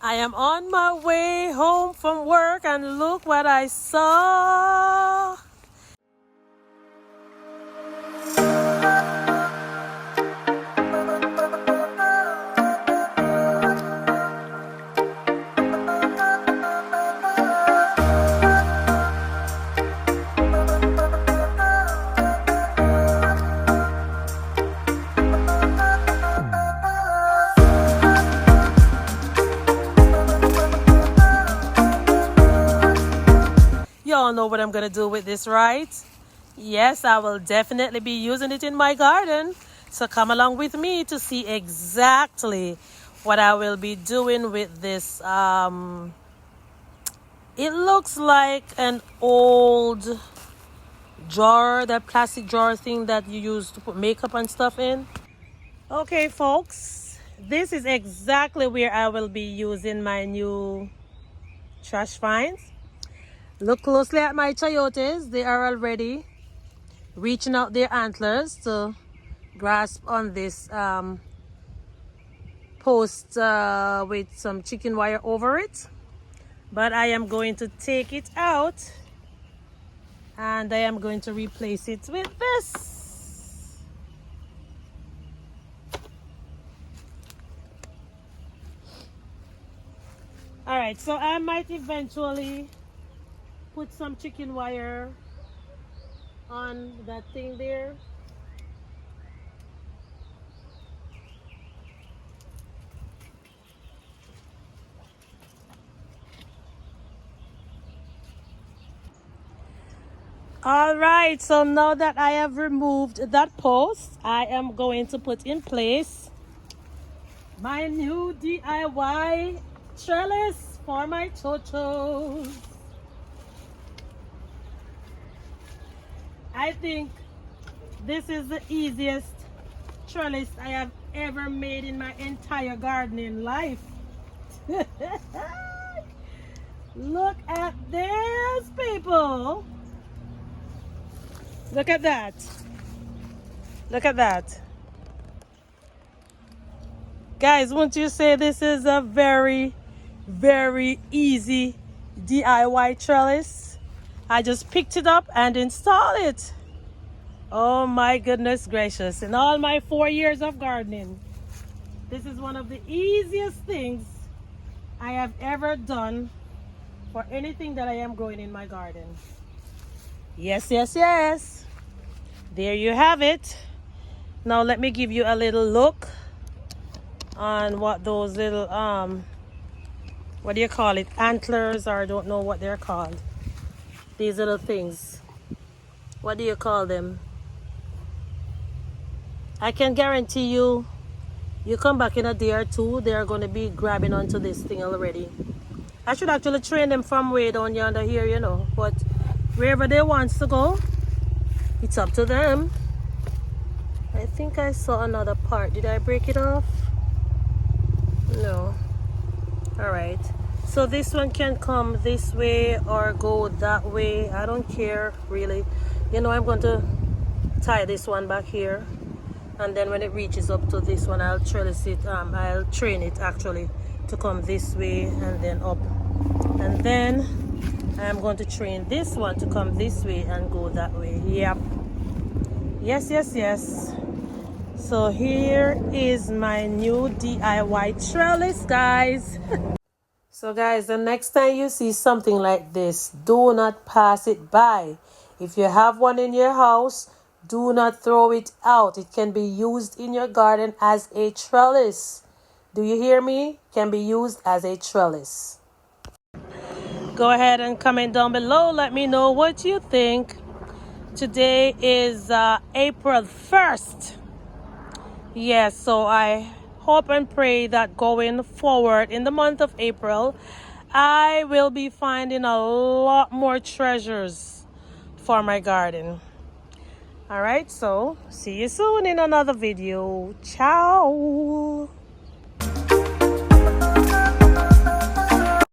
I am on my way home from work and look what I saw. Y'all know what I'm gonna do with this, right? Yes, I will definitely be using it in my garden. So come along with me to see exactly what I will be doing with this. It looks like an old jar, that plastic jar thing that you use to put makeup and stuff in. Okay, folks, this is exactly where I will be using my new trash finds. Look closely at my chayotes. They are already reaching out their antlers to grasp on this post with some chicken wire over it. But I am going to take it out and I am going to replace it with this. All right, so I might eventually put some chicken wire on that thing there. All right, so now that I have removed that post, I am going to put in place my new DIY trellis for my chochos. I think this is the easiest trellis I have ever made in my entire gardening life. Look at this, people. Look at that. Look at that. Guys, wouldn't you say this is a very, very easy DIY trellis? I just picked it up and installed it. Oh my goodness gracious. In all my 4 years of gardening, this is one of the easiest things I have ever done for anything that I am growing in my garden. Yes, yes, yes. There you have it. Now let me give you a little look on what those little what do you call it, antlers, or I don't know what they're called, these little things, what do you call them? I can guarantee you, you come back in a day or two, they're going to be grabbing onto this thing already. I should actually train them from way down yonder here, you know, but wherever they want to go, it's up to them. I think I saw another part. Did I break it off? No. All right, so this one can come this way or go that way. I don't care really. You know, I'm going to tie this one back here, and then when it reaches up to this one, I'll trellis it. I'll train it actually to come this way and then up, and then I'm going to train this one to come this way and go that way. Yep. Yes, yes, yes. So here is my new DIY trellis, guys. So guys, the next time you see something like this, do not pass it by. If you have one in your house, do not throw it out. It can be used in your garden as a trellis. Do you hear me? Can be used as a trellis. Go ahead and comment down below. Let me know what you think. Today is April 1st. Yes, so I hope and pray that going forward in the month of April, I will be finding a lot more treasures for my garden. All right, so see you soon in another video. Ciao.